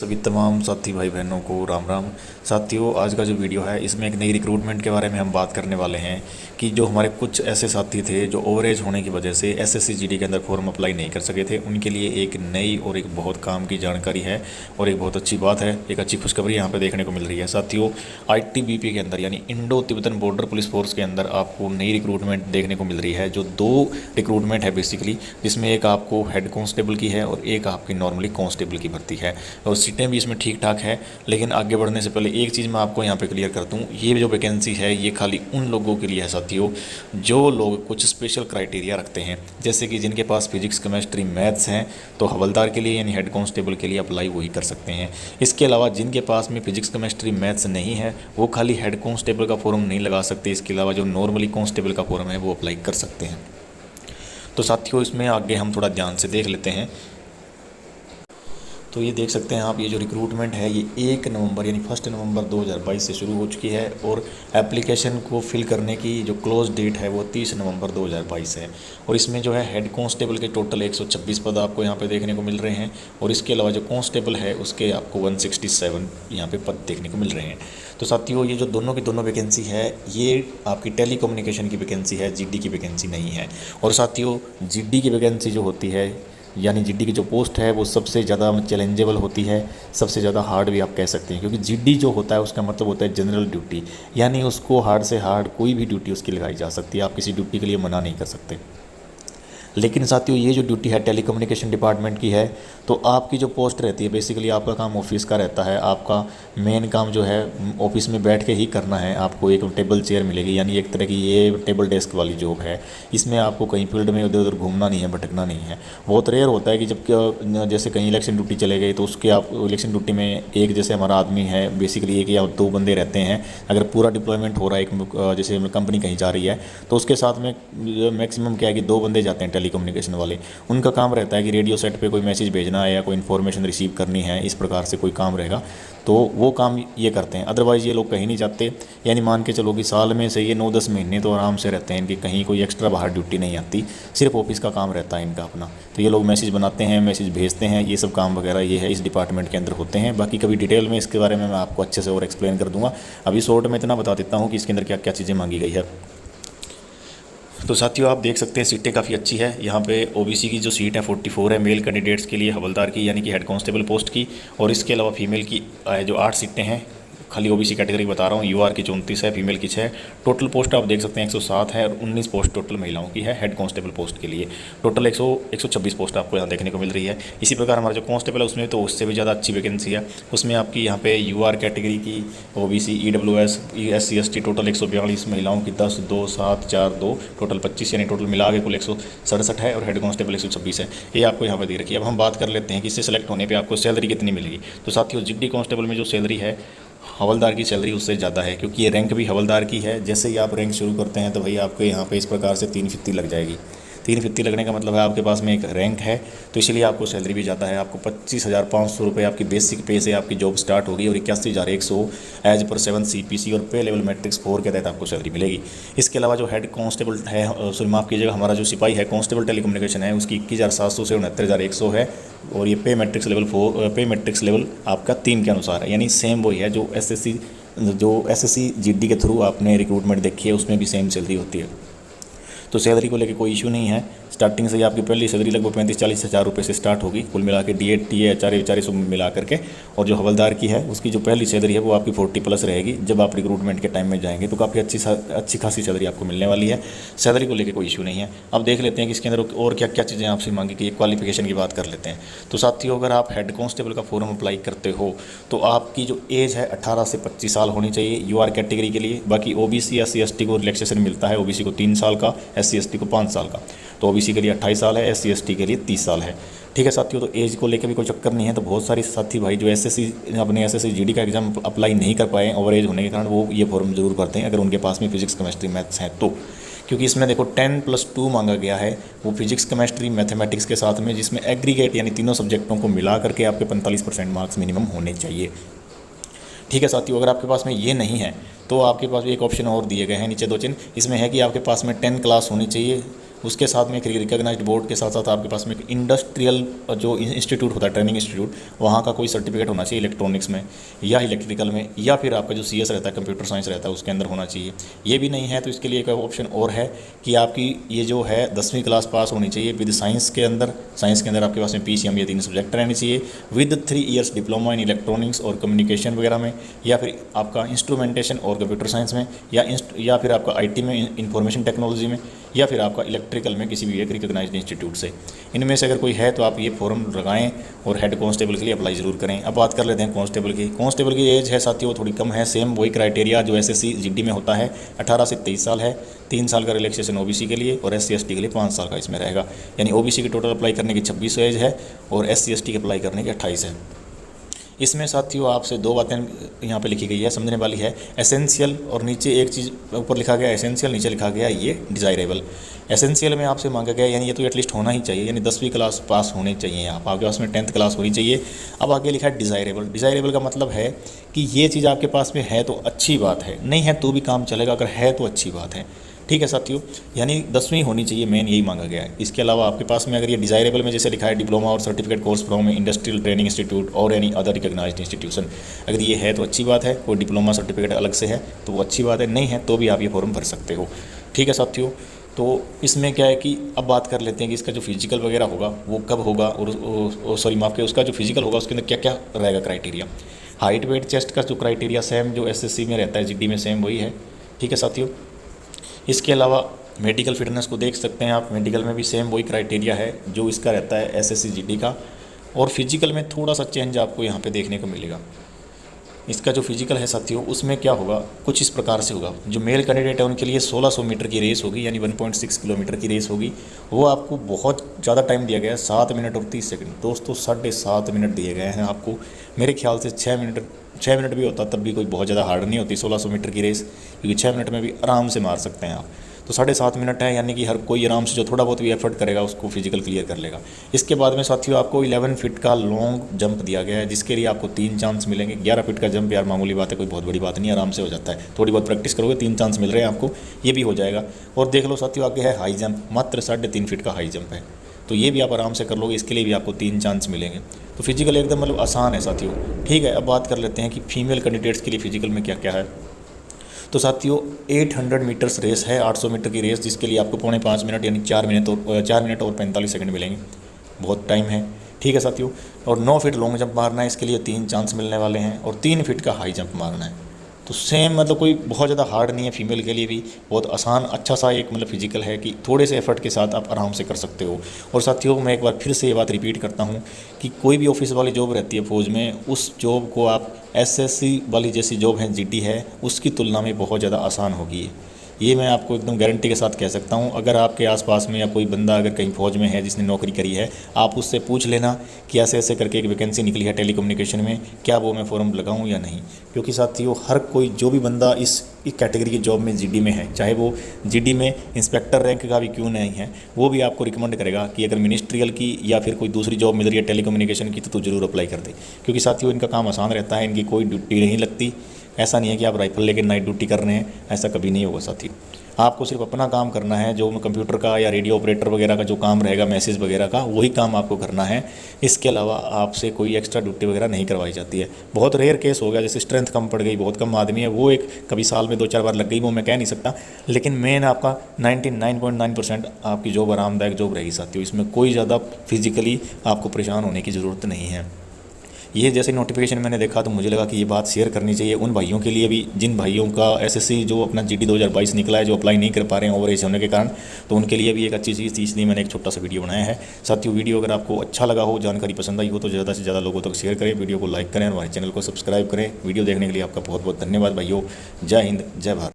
सभी तमाम साथी भाई बहनों को राम राम। साथियों, आज का जो वीडियो है इसमें एक नई रिक्रूटमेंट के बारे में हम बात करने वाले हैं कि जो हमारे कुछ ऐसे साथी थे जो ओवरेज होने की वजह से एसएससी जीडी के अंदर फॉर्म अप्लाई नहीं कर सके थे, उनके लिए एक नई और एक बहुत काम की जानकारी है और एक बहुत अच्छी बात है, एक अच्छी खुशखबरी यहाँ पर देखने को मिल रही है। साथियों, आईटीबीपी के अंदर यानी Indo Tibetan border police force के अंदर आपको नई रिक्रूटमेंट देखने को मिल रही है। जो दो रिक्रूटमेंट है बेसिकली, जिसमें एक आपको हेड कांस्टेबल की है और एक आपकी नॉर्मली कांस्टेबल की भर्ती है और सीटें भी इसमें ठीक ठाक है। लेकिन आगे बढ़ने से पहले एक चीज़ मैं आपको यहाँ पे क्लियर कर दूँ, ये जो वैकेंसी है ये खाली उन लोगों के लिए है साथियों जो लोग कुछ स्पेशल क्राइटेरिया रखते हैं, जैसे कि जिनके पास फिजिक्स केमिस्ट्री मैथ्स हैं तो हवलदार के लिए यानी हेड कांस्टेबल के लिए अप्लाई वही कर सकते हैं। इसके अलावा जिनके पास में फिजिक्स केमिस्ट्री मैथ्स नहीं है वो खाली हेड कांस्टेबल का फॉर्म नहीं लगा सकते, इसके अलावा जो नॉर्मली कांस्टेबल का फॉर्म है वो अप्लाई कर सकते हैं। तो साथियों, इसमें आगे हम थोड़ा ध्यान से देख लेते हैं। तो ये देख सकते हैं आप, ये जो रिक्रूटमेंट है ये 1 नवंबर यानी 1 नवंबर 2022 से शुरू हो चुकी है और एप्लीकेशन को फिल करने की जो क्लोज डेट है वो 30 नवंबर 2022 है। और इसमें जो है हेड कांस्टेबल के टोटल 126 पद आपको यहाँ पे देखने को मिल रहे हैं और इसके अलावा जो कांस्टेबल है उसके आपको 167 यहाँ पे पद देखने को मिल रहे हैं। तो साथियों, ये जो दोनों की दोनों वैकेंसी है ये आपकी टेलीकम्युनिकेशन की वैकेंसी है, जीडी की वैकेंसी नहीं है। और साथियों, जीडी की वैकेंसी जो होती है यानी जीडी की जो पोस्ट है वो सबसे ज़्यादा चैलेंजेबल होती है, सबसे ज़्यादा हार्ड भी आप कह सकते हैं, क्योंकि जीडी जो होता है उसका मतलब होता है जनरल ड्यूटी, यानी उसको हार्ड से हार्ड कोई भी ड्यूटी उसकी लगाई जा सकती है, आप किसी ड्यूटी के लिए मना नहीं कर सकते। लेकिन साथियों, ये जो ड्यूटी है टेलीकम्युनिकेशन डिपार्टमेंट की है तो आपकी जो पोस्ट रहती है बेसिकली आपका काम ऑफिस का रहता है। आपका मेन काम जो है ऑफिस में बैठ के ही करना है। आपको एक टेबल चेयर मिलेगी, यानी एक तरह की ये टेबल डेस्क वाली जॉब है। इसमें आपको कहीं फील्ड में इधर उधर घूमना नहीं है, भटकना नहीं है। बहुत रेयर होता है कि जब जैसे कहीं इलेक्शन ड्यूटी चले गए तो उसके आप इलेक्शन ड्यूटी में एक जैसे हमारा आदमी है बेसिकली एक या दो बंदे रहते हैं। अगर पूरा डिप्लॉयमेंट हो रहा है एक जैसे कंपनी कहीं जा रही है तो उसके साथ में मैक्सिमम क्या है कि 2 बंदे जाते हैं टेलीकम्युनिकेशन वाले। उनका काम रहता है कि रेडियो सेट पे कोई मैसेज भेजना है या कोई इन्फॉर्मेशन रिसीव करनी है, इस प्रकार से कोई काम रहेगा तो वो काम ये करते हैं। अदरवाइज़ ये लोग कहीं नहीं जाते, यानी मान के चलो कि साल में से ये 9-10 महीने तो आराम से रहते हैं, इनकी कहीं कोई एक्स्ट्रा बाहर ड्यूटी नहीं आती, सिर्फ ऑफिस का काम रहता है इनका अपना। तो ये लोग मैसेज बनाते हैं, मैसेज भेजते हैं, ये सब काम वगैरह ये है इस डिपार्टमेंट के अंदर होते हैं। बाकी कभी डिटेल में इसके बारे में मैं आपको अच्छे से और एक्सप्लेन कर दूँगा। अभी शॉर्ट में इतना बता देता हूँ कि इसके अंदर क्या क्या चीज़ें मांगी गई है। तो साथियों, आप देख सकते हैं सीटें काफ़ी अच्छी है। यहाँ पे ओबीसी की जो सीट है 44 है मेल कैंडिडेट्स के लिए हवलदार की यानी कि हेड कांस्टेबल पोस्ट की, और इसके अलावा फीमेल की जो 8 सीटें हैं, खाली ओबीसी कैटेगरी बता रहा हूँ। यूआर की 34 है, फीमेल की 6। टोटल पोस्ट आप देख सकते हैं 107 है और 19 पोस्ट टोटल महिलाओं की है हेड कांस्टेबल पोस्ट के लिए। टोटल 126 पोस्ट आपको यहाँ देखने को मिल रही है। इसी प्रकार हमारा जो कांस्टेबल है उसमें तो उससे भी ज़्यादा अच्छी वैकेंसी है। उसमें आपकी यहाँ पे यूआर कैटेगरी की OBC EWS SC ST total 142, महिलाओं की 10, 2, 7, 4, 2 टोटल 25, यानी टोटल मिला के कुल 167 है और हेड कांस्टेबल 126 है। ये आपको यहाँ पर दे रखी है। अब हम बात कर लेते हैं कि इससे सेलेक्ट होने पर आपको सैलरी कितनी मिलेगी। तो साथियों, जीडी कांस्टेबल में जो सैलरी है हवलदार की सैलरी उससे ज़्यादा है, क्योंकि ये रैंक भी हवलदार की है। जैसे ही आप रैंक शुरू करते हैं तो भाई आपको यहाँ पे इस प्रकार से 3 फित्ती लग जाएगी। 3 फित्ती लगने का मतलब है आपके पास में एक रैंक है, तो इसलिए आपको सैलरी भी ज़्यादा है। आपको 25,500 रुपये आपकी बेसिक पे से आपकी जॉब स्टार्ट होगी और 81,100 एज पर 7 CPC और पे लेवल मैट्रिक्स 4 के तहत आपको सैलरी मिलेगी। इसके अलावा जो हेड कांस्टेबल है, सॉरी माफ़ कीजिएगा, हमारा जो सिपाही है कांस्टेबल टेलीकम्युनिकेशन है उसकी 21,700 से 69,100 है और ये पे मैट्रिक्स लेवल आपका 3 के अनुसार है, यानी सेम वही है जो एसएससी जीडी के थ्रू आपने रिक्रूटमेंट देखी है उसमें भी सेम सैलरी होती है। तो सैलरी को लेके कोई इशू नहीं है। स्टार्टिंग से ही आपकी पहली सैलरी लगभग 35-40 हज़ार रुपये से स्टार्ट होगी, कुल मिला के DA TA HRA सब मिला करके। और जो हवलदार की है उसकी जो पहली सैलरी है वो आपकी 40+ रहेगी जब आप रिक्रूटमेंट के टाइम में जाएंगे, तो काफ़ी अच्छी खासी सैलरी आपको मिलने वाली है। सैलरी को लेकर कोई इशू नहीं है। अब देख लेते हैं कि इसके अंदर और क्या क्या चीज़ें आपसे मांगी गई, क्वालिफिकेशन की बात कर लेते हैं। तो साथियों, अगर आप हेड कांस्टेबल का फॉर्म अप्लाई करते हो तो आपकी जो एज है 18 से 25 साल होनी चाहिए यूआर कैटेगरी के लिए। बाकी ओबीसी SC ST को रिलैक्सेशन मिलता है, ओबीसी को 3 साल का, SC ST को 5 साल का। तो ओबीसी के लिए 28 साल है, SC ST के लिए 30 साल है। ठीक है साथियों, तो एज को लेकर भी कोई चक्कर नहीं है। तो बहुत सारी साथी भाई जो अपने एसएससी जीडी का एग्जाम अप्लाई नहीं कर पाए ओवर एज होने के कारण, वो ये फॉर्म जरूर भरते हैं अगर उनके पास में फिजिक्स केमिस्ट्री मैथ्स हैं तो। क्योंकि इसमें देखो 10+2 मांगा गया है, वो फिजिक्स केमिस्ट्री मैथमेटिक्स के साथ में, जिसमें एग्रीगेट यानी तीनों सब्जेक्टों को मिला करके आपके 45% मार्क्स मिनिमम होने चाहिए। ठीक है साथियों, अगर आपके पास में ये नहीं है तो आपके पास एक ऑप्शन और दिए गए हैं नीचे 2 चिन्ह। इसमें है कि आपके पास में 10 क्लास होनी चाहिए उसके साथ में एक रिकॉग्नाइज्ड बोर्ड के साथ साथ आपके पास में एक इंडस्ट्रियल जो इंस्टीट्यूट होता है, ट्रेनिंग इंस्टीट्यूट, वहाँ का कोई सर्टिफिकेट होना चाहिए इलेक्ट्रॉनिक्स में या इलेक्ट्रिकल में, या फिर आपका जो CS रहता है, कंप्यूटर साइंस रहता है, उसके अंदर होना चाहिए। ये भी नहीं है तो इसके लिए एक ऑप्शन और है कि आपकी ये जो है 10वीं क्लास पास होनी चाहिए विद साइंस के अंदर आपके पास में PCM ये 3 सब्जेक्ट रहने चाहिए, with 3 years diploma in electronics और कम्युनिकेशन वगैरह में, या फिर आपका इंस्ट्रूमेंटेशन और कंप्यूटर साइंस में, या फिर आपका IT में, इंफॉर्मेशन टेक्नोलॉजी में, या फिर आपका इलेक्ट्रिकल में किसी भी एक रिकॉग्नाइज्ड इंस्टीट्यूट से। इनमें से अगर कोई है तो आप ये फॉर्म लगाएं और हेड कांस्टेबल के लिए अप्लाई ज़रूर करें। अब बात कर लेते हैं कांस्टेबल की। कांस्टेबल की एज है साथियों थोड़ी कम है, सेम वही क्राइटेरिया जो SSC GD में होता है, 18 से 23 साल है। 3 साल का रिलैक्सेशन OBC के लिए और SC ST के लिए 5 साल का इसमें रहेगा। यानी OBC की टोटल अप्लाई करने की 26 एज है और SC ST की अप्लाई करने की 28 है। इसमें साथियों आपसे 2 बातें यहाँ पे लिखी गई है, समझने वाली है। एसेंशियल और नीचे एक चीज़ ऊपर लिखा गया एसेंशियल, नीचे लिखा गया ये डिज़ायरेबल। एसेंशियल में आपसे मांगा गया यानी ये तो एटलीस्ट होना ही चाहिए, यानी 10वीं क्लास पास होनी चाहिए, आपके पास में 10th क्लास होनी चाहिए। अब आगे लिखा है डिज़ायरेबल। डिज़ायरेबल का मतलब है कि ये चीज़ आपके पास में है तो अच्छी बात है, नहीं है तो भी काम चलेगा, अगर है तो अच्छी बात है। ठीक है साथियों, यानी 10वीं होनी चाहिए, मेन यही मांगा गया है। इसके अलावा आपके पास में अगर ये डिज़ायरेबल में जैसे लिखा है डिप्लोमा और certificate course from industrial training institute और एनी अदर रिकॉग्नाइज्ड इंस्टीट्यूशन, अगर ये है तो अच्छी बात है, कोई डिप्लोमा सर्टिफिकेट अलग से है तो वो अच्छी बात है, नहीं है तो भी आप ये फॉर्म भर सकते हो। ठीक है साथियों, तो इसमें क्या है कि अब बात कर लेते हैं कि इसका जो फिजिकल वगैरह होगा वो कब होगा, और सॉरी माफ़ के उसका जो फिजिकल होगा उसके अंदर क्या क्या रहेगा क्राइटेरिया। हाइट वेट चेस्ट का जो क्राइटेरिया सेम जो SSC में रहता है, GD में सेम वही है। ठीक है साथियों, इसके अलावा मेडिकल फिटनेस को देख सकते हैं आप, मेडिकल में भी सेम वही क्राइटेरिया है जो इसका रहता है SSC GD का, और फिजिकल में थोड़ा सा चेंज आपको यहाँ पे देखने को मिलेगा। इसका जो फिजिकल है साथियों उसमें क्या होगा, कुछ इस प्रकार से होगा। जो मेल कैंडिडेट है उनके लिए 1600 मीटर की रेस होगी, यानी 1.6 किलोमीटर की रेस होगी। वो आपको बहुत ज़्यादा टाइम दिया गया है, 7 मिनट और 30 सेकंड। दोस्तों 7.5 मिनट दिए गए हैं आपको। मेरे ख्याल से 6 मिनट भी होता तब भी कोई बहुत ज़्यादा हार्ड नहीं होती 1600 मीटर की रेस, क्योंकि 6 मिनट में भी आराम से मार सकते हैं आप। तो 7.5 मिनट है, यानी कि हर कोई आराम से जो थोड़ा बहुत भी एफर्ट करेगा उसको फिजिकल क्लियर कर लेगा। इसके बाद में साथियों आपको 11 फीट का लॉन्ग जंप दिया गया है, जिसके लिए आपको 3 चांस मिलेंगे। 11 फीट का जंप यार मामूली बात है, कोई बहुत बड़ी बात नहीं, आराम से हो जाता है। थोड़ी बहुत प्रैक्टिस करोगे 3 चांस मिल रहे हैं आपको, ये भी हो जाएगा। और देख लो साथियों आगे है हाई जंप, मात्र 3.5 फीट का हाई जंप है, तो ये भी आप आराम से कर लोगे, इसके लिए भी आपको 3 चांस मिलेंगे। तो फिजिकल एकदम मतलब आसान है साथियों। ठीक है, अब बात कर लेते हैं कि फीमेल कैंडिडेट्स के लिए फिजिकल में क्या क्या है। तो साथियों 800 मीटर्स रेस है, 800 मीटर की रेस, जिसके लिए आपको 4.5 मिनट यानी 4 मिनट और 45 सेकंड मिलेंगे, बहुत टाइम है। ठीक है साथियों, और 9 फीट लॉन्ग जंप मारना है, इसके लिए 3 चांस मिलने वाले हैं, और 3 फीट का हाई जंप मारना है। तो सेम मतलब कोई बहुत ज़्यादा हार्ड नहीं है, फीमेल के लिए भी बहुत आसान अच्छा सा एक मतलब फिजिकल है कि थोड़े से एफर्ट के साथ आप आराम से कर सकते हो। और साथियों मैं एक बार फिर से ये बात रिपीट करता हूँ कि कोई भी ऑफिस वाली जॉब रहती है फौज में, उस जॉब को आप SSC वाली जैसी जॉब है GD है उसकी तुलना में बहुत ज़्यादा आसान होगी। ये मैं आपको एकदम गारंटी के साथ कह सकता हूँ। अगर आपके आसपास में या कोई बंदा अगर कहीं फौज में है जिसने नौकरी करी है, आप उससे पूछ लेना कि ऐसे ऐसे करके एक वैकेंसी निकली है टेलीकम्युनिकेशन में, क्या वो मैं फॉर्म लगाऊं या नहीं। क्योंकि साथियों हर कोई जो भी बंदा इस कैटेगरी की जॉब में GD में है, चाहे वो GD में इंस्पेक्टर रैंक का भी क्यों नहीं है, वो भी आपको रिकमेंड करेगा कि अगर मिनिस्ट्रियल की या फिर कोई दूसरी जॉब मिल रही है टेलीकम्युनिकेशन की तो तू जरूर अप्लाई कर दे। क्योंकि साथियों इनका काम आसान रहता है, इनकी कोई ड्यूटी नहीं लगती। ऐसा नहीं है कि आप राइफल लेकर नाइट ड्यूटी कर रहे हैं, ऐसा कभी नहीं होगा साथियों। आपको सिर्फ अपना काम करना है, जो कंप्यूटर का या रेडियो ऑपरेटर वगैरह का जो काम रहेगा, मैसेज वगैरह का, वही काम आपको करना है। इसके अलावा आपसे कोई एक्स्ट्रा ड्यूटी वगैरह नहीं करवाई जाती है। बहुत रेयर केस हो गया जैसे स्ट्रेंथ कम पड़ गई, बहुत कम आदमी है, वो एक कभी साल में 2-4 बार लग गई, वो मैं कह नहीं सकता, लेकिन मेन आपका 99.9% आपकी जॉब आरामदायक जॉब रहेगी साथियों। इसमें कोई ज़्यादा फिजिकली आपको परेशान होने की ज़रूरत नहीं है। ये जैसे नोटिफिकेशन मैंने देखा तो मुझे लगा कि ये बात शेयर करनी चाहिए उन भाइयों के लिए भी जिन भाइयों का SSC जो अपना GD 2022 निकला है, जो अप्लाई नहीं कर पा रहे हैं ओवर एज होने के कारण, तो उनके लिए भी एक अच्छी चीज़ थी, इसलिए मैंने एक छोटा सा वीडियो बनाया है। साथियों वीडियो अगर आपको अच्छा लगा हो, जानकारी पसंद आई हो, तो ज़्यादा से ज़्यादा लोगों तक शेयर करें, वीडियो को लाइक करें, हमारे चैनल को सब्सक्राइब करें। वीडियो देखने के लिए आपका बहुत बहुत धन्यवाद भाइयों। जय हिंद, जय भारत।